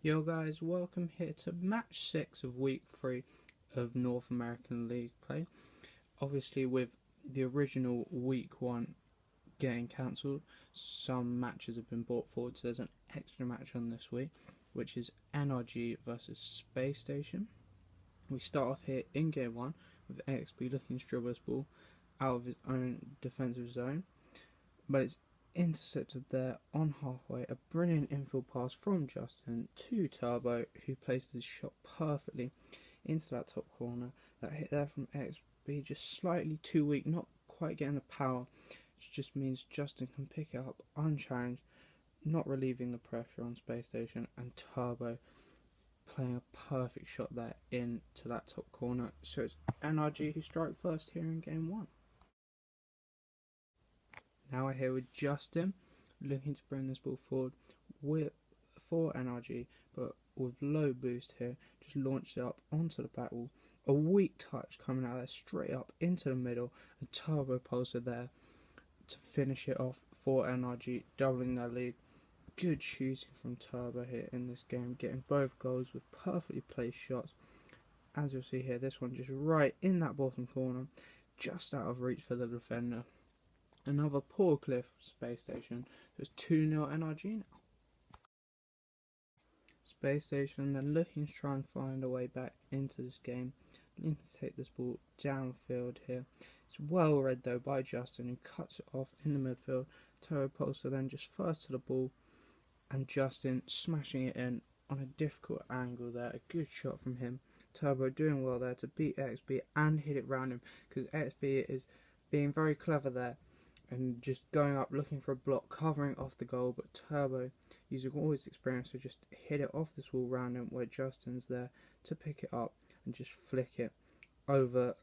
Yo guys, welcome here to match 6 of week 3 of North American League play. Obviously with the original week 1 getting cancelled, some matches have been brought forward, so there's an extra match on this week, which is NRG versus Spacestation. We start off here in game 1 with XP looking to dribble this ball out of his own defensive zone, but it's intercepted there on halfway. A brilliant infield pass from Justin to Turbo, who places his shot perfectly into that top corner. That hit there from XB, just slightly too weak, not quite getting the power, which just means Justin can pick it up unchallenged, not relieving the pressure on Space Station, and Turbo playing a perfect shot there into that top corner. So it's NRG who strike first here in game 1. Now we're here with Justin, looking to bring this ball forward for NRG, but with low boost here, just launched it up onto the back wall. A weak touch coming out there, straight up into the middle, and Turbo posted there to finish it off for NRG, doubling their lead. Good shooting from Turbo here in this game, getting both goals with perfectly placed shots. As you'll see here, this one just right in that bottom corner, just out of reach for the defender. Another poor clear from Space Station, so it's 2-0 NRG now. Space Station then looking to try and find a way back into this game, looking to take this ball downfield here. It's well read though by Justin, who cuts it off in the midfield. Turbo Pulsar then just first to the ball, and Justin smashing it in on a difficult angle there. A good shot from him. Turbo doing well there to beat XB and hit it round him, because XB is being very clever there and just going up looking for a block, covering off the goal, but Turbo, using all his experience, to just hit it off this wall round him, where Justin's there to pick it up and just flick it over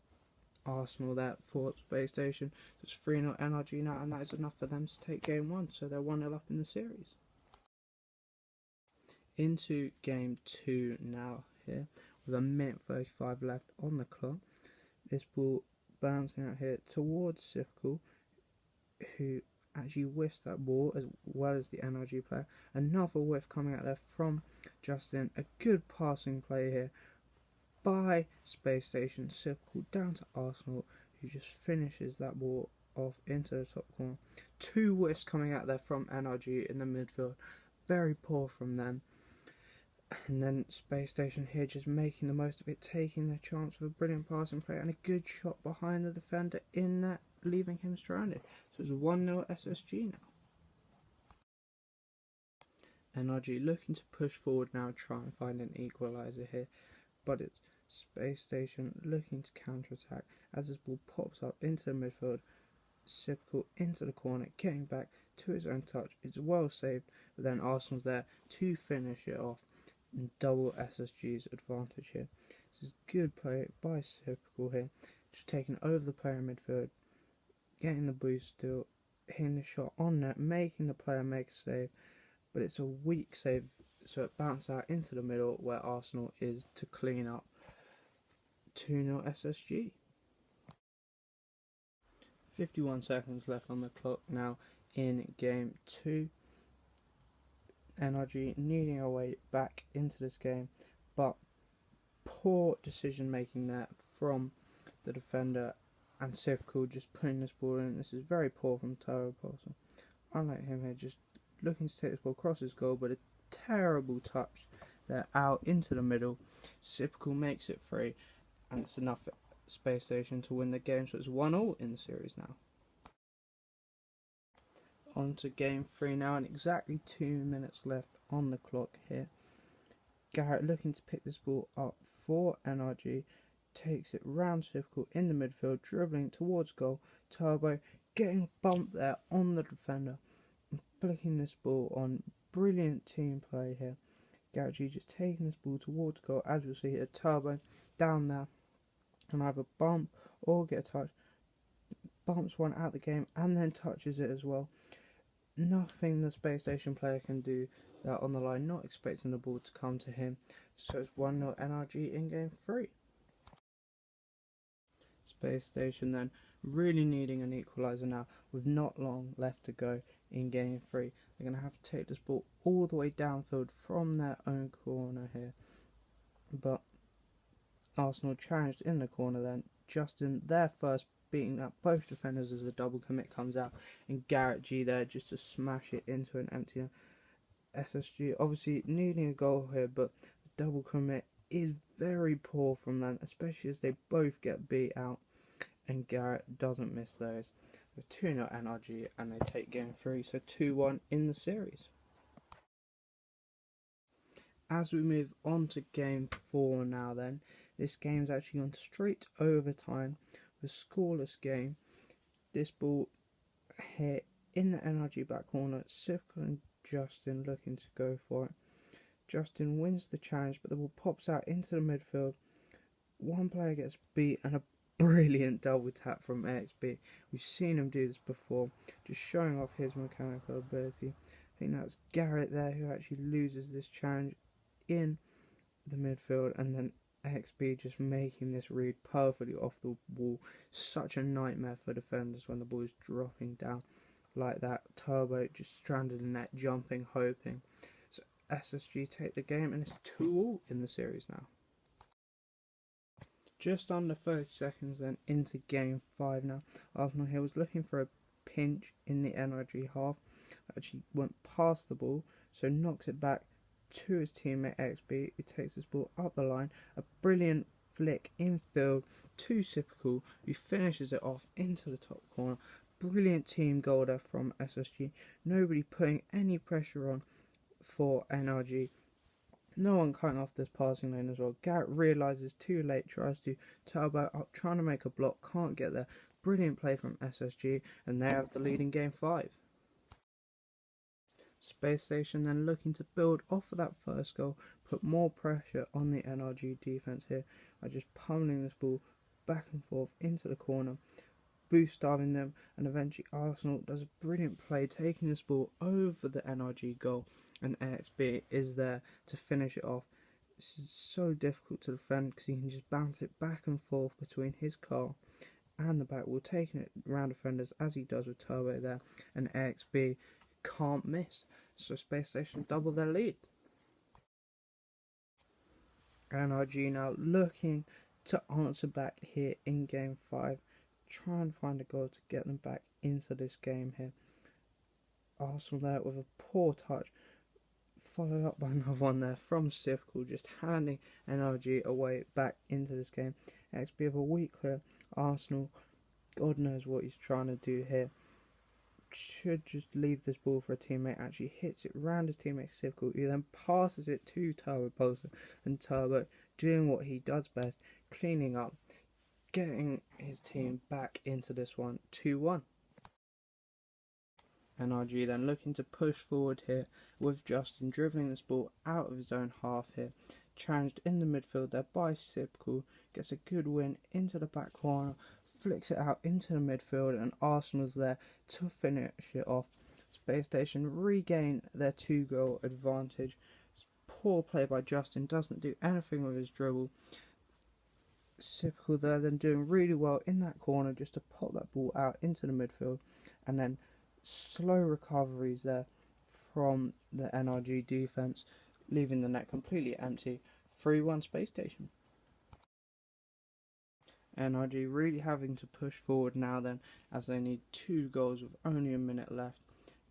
Arsenal there for Space Station. It's 3-0 NRG now, and that is enough for them to take game 1, so they're 1-0 up in the series. Into game 2 now here, with a minute 35 left on the clock. This ball bouncing out here towards Sifkle, who actually whiffs that ball as well as the NRG player. Another whiff coming out there from Justin. A good passing play here by Space Station. Sifkle down to Arsenal, who just finishes that ball off into the top corner. 2 whiffs coming out there from NRG in the midfield. Very poor from them. And then Space Station here just making the most of it, taking their chance with a brilliant passing play and a good shot behind the defender in that, leaving him stranded. So it's 1-0 SSG now. NRG looking to push forward now, try and find an equaliser here, but it's Space Station looking to counter-attack as this ball pops up into the midfield. Sipkle into the corner, getting back to his own touch. It's well saved, but then Arsenal's there to finish it off and double SSG's advantage here. This is good play by Sipkle here, just taking over the player in midfield, getting the boost still, hitting the shot on net, making the player make a save, but it's a weak save, so it bounced out into the middle where Arsenal is to clean up. 2-0 SSG. 51 seconds left on the clock now in game 2. NRG needing a way back into this game, but poor decision making there from the defender, and Sifkle just putting this ball in. This is very poor from Turbo Pulsar. Unlike him here, just looking to take this ball across his goal, but a terrible touch there out into the middle. Sifkle makes it free, and it's enough for Space Station to win the game, so it's 1-1 in the series now. On to game 3 now, and exactly 2 minutes left on the clock here. Garrett looking to pick this ball up for NRG, takes it round Sifkle in the midfield, dribbling towards goal. Turbo getting bumped there on the defender and flicking this ball on. Brilliant team play here. Garrett G just taking this ball towards goal, as you'll see here. Turbo down there can either bump or get a touch. Bumps one out the game and then touches it as well. Nothing the Space Station player can do there on the line, not expecting the ball to come to him. So it's 1-0 NRG in game 3. Space Station then really needing an equaliser now with not long left to go. in game 3. They're going to have to take this ball all the way downfield from their own corner here. But Arsenal challenged in the corner then. Justin, their first, beating up both defenders as the double commit comes out. And Garrett G there just to smash it into an empty net. SSG obviously needing a goal here, but the double commit is very poor from them, especially as they both get beat out. And Garrett doesn't miss those. With 2-0 NRG, and they take game 3, so 2-1 in the series. As we move on to game 4 now then, this game's actually gone straight to overtime with scoreless game. This ball hit in the NRG back corner, Sipka and Justin looking to go for it. Justin wins the challenge, but the ball pops out into the midfield. One player gets beat, and a brilliant double tap from XB. We've seen him do this before, just showing off his mechanical ability. I think that's Garrett there who actually loses this challenge in the midfield, and then XB just making this read perfectly off the wall. Such a nightmare for defenders when the ball is dropping down like that. Turbo just stranded in net, jumping, hoping. So SSG take the game, and it's 2-2 in the series now. Just under 30 seconds then into game 5 now. Arsenal here was looking for a pinch in the NRG half. Actually went past the ball, so knocks it back to his teammate XB, who takes this ball up the line. A brilliant flick infield to Sipical, who finishes it off into the top corner. Brilliant team goal there from SSG. Nobody putting any pressure on for NRG. No one cutting off this passing lane as well. Garrett realises too late, tries to turbo up, trying to make a block, can't get there. Brilliant play from SSG, and they have the lead in game 5. Spacestation then looking to build off of that first goal, put more pressure on the NRG defence here by just pummeling this ball back and forth into the corner, boost starving them, and eventually Arsenal does a brilliant play taking this ball over the NRG goal, and AXB is there to finish it off. This is so difficult to defend because he can just bounce it back and forth between his car and the back wall, taking it around defenders as he does with Turbo there, and AXB can't miss. So Spacestation double their lead. NRG now looking to answer back here in game 5, try and find a goal to get them back into this game here. Arsenal there with a poor touch, followed up by another one there from Sivkul, just handing NRG away back into this game. XB of a weak clear. Arsenal, God knows what he's trying to do here. Should just leave this ball for a teammate, actually hits it round his teammate Sivkul, who then passes it to Turbo Poster, and Turbo doing what he does best, cleaning up, getting his team back into this one, 2-1. NRG then looking to push forward here with Justin dribbling this ball out of his own half here. Challenged in the midfield there by Sipkul, gets a good win into the back corner, flicks it out into the midfield, and Arsenal's there to finish it off. Spacestation regain their 2-goal advantage. Poor play by Justin, doesn't do anything with his dribble. Sipkul there then doing really well in that corner just to pop that ball out into the midfield, and then slow recoveries there from the NRG defence, leaving the net completely empty. 3-1 Spacestation. NRG really having to push forward now then, as they need 2 goals with only a minute left.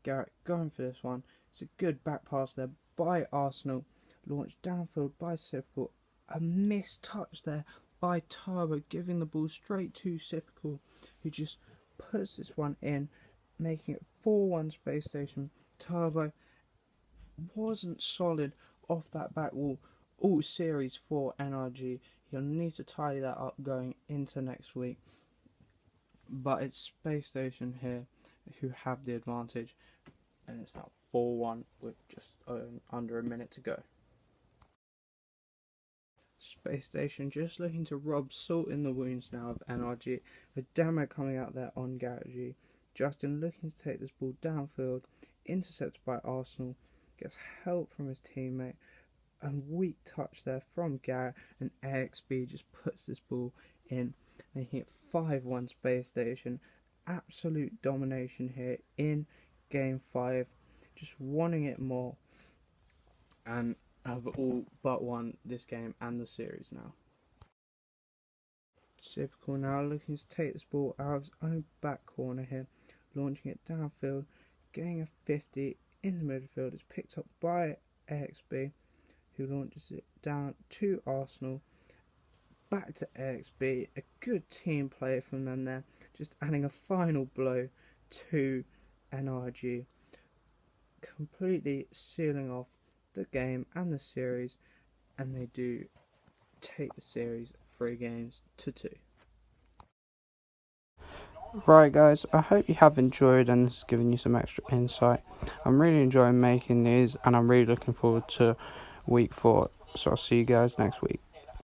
Garrett going for this one. It's a good back pass there by Arsenal, launched downfield by Sipkul. A missed touch there by Turbo, giving the ball straight to Sipkul, who just puts this one in, making it 4-1 Spacestation. Turbo wasn't solid off that back wall all series for NRG. He'll need to tidy that up going into next week. But it's Spacestation here who have the advantage, and it's now 4-1 with just under a minute to go. Spacestation just looking to rub salt in the wounds now of NRG, with Demo coming out there on Garrett G. Justin looking to take this ball downfield, intercepted by Arsenal, gets help from his teammate, and weak touch there from Garrett, and AXB just puts this ball in, making it 5-1 Spacestation. Absolute domination here in game 5, just wanting it more, and have all but won this game and the series now. Typical now, looking to take this ball out of his own back corner here, launching it downfield, getting a 50 in the midfield. It's picked up by AXB, who launches it down to Arsenal. Back to AXB, a good team play from them there, just adding a final blow to NRG, completely sealing off the game and the series, and they do take the series 3 games to 2. Right guys, I hope you have enjoyed and this has given you some extra insight. I'm really enjoying making these and I'm really looking forward to week 4, so I'll see you guys next week.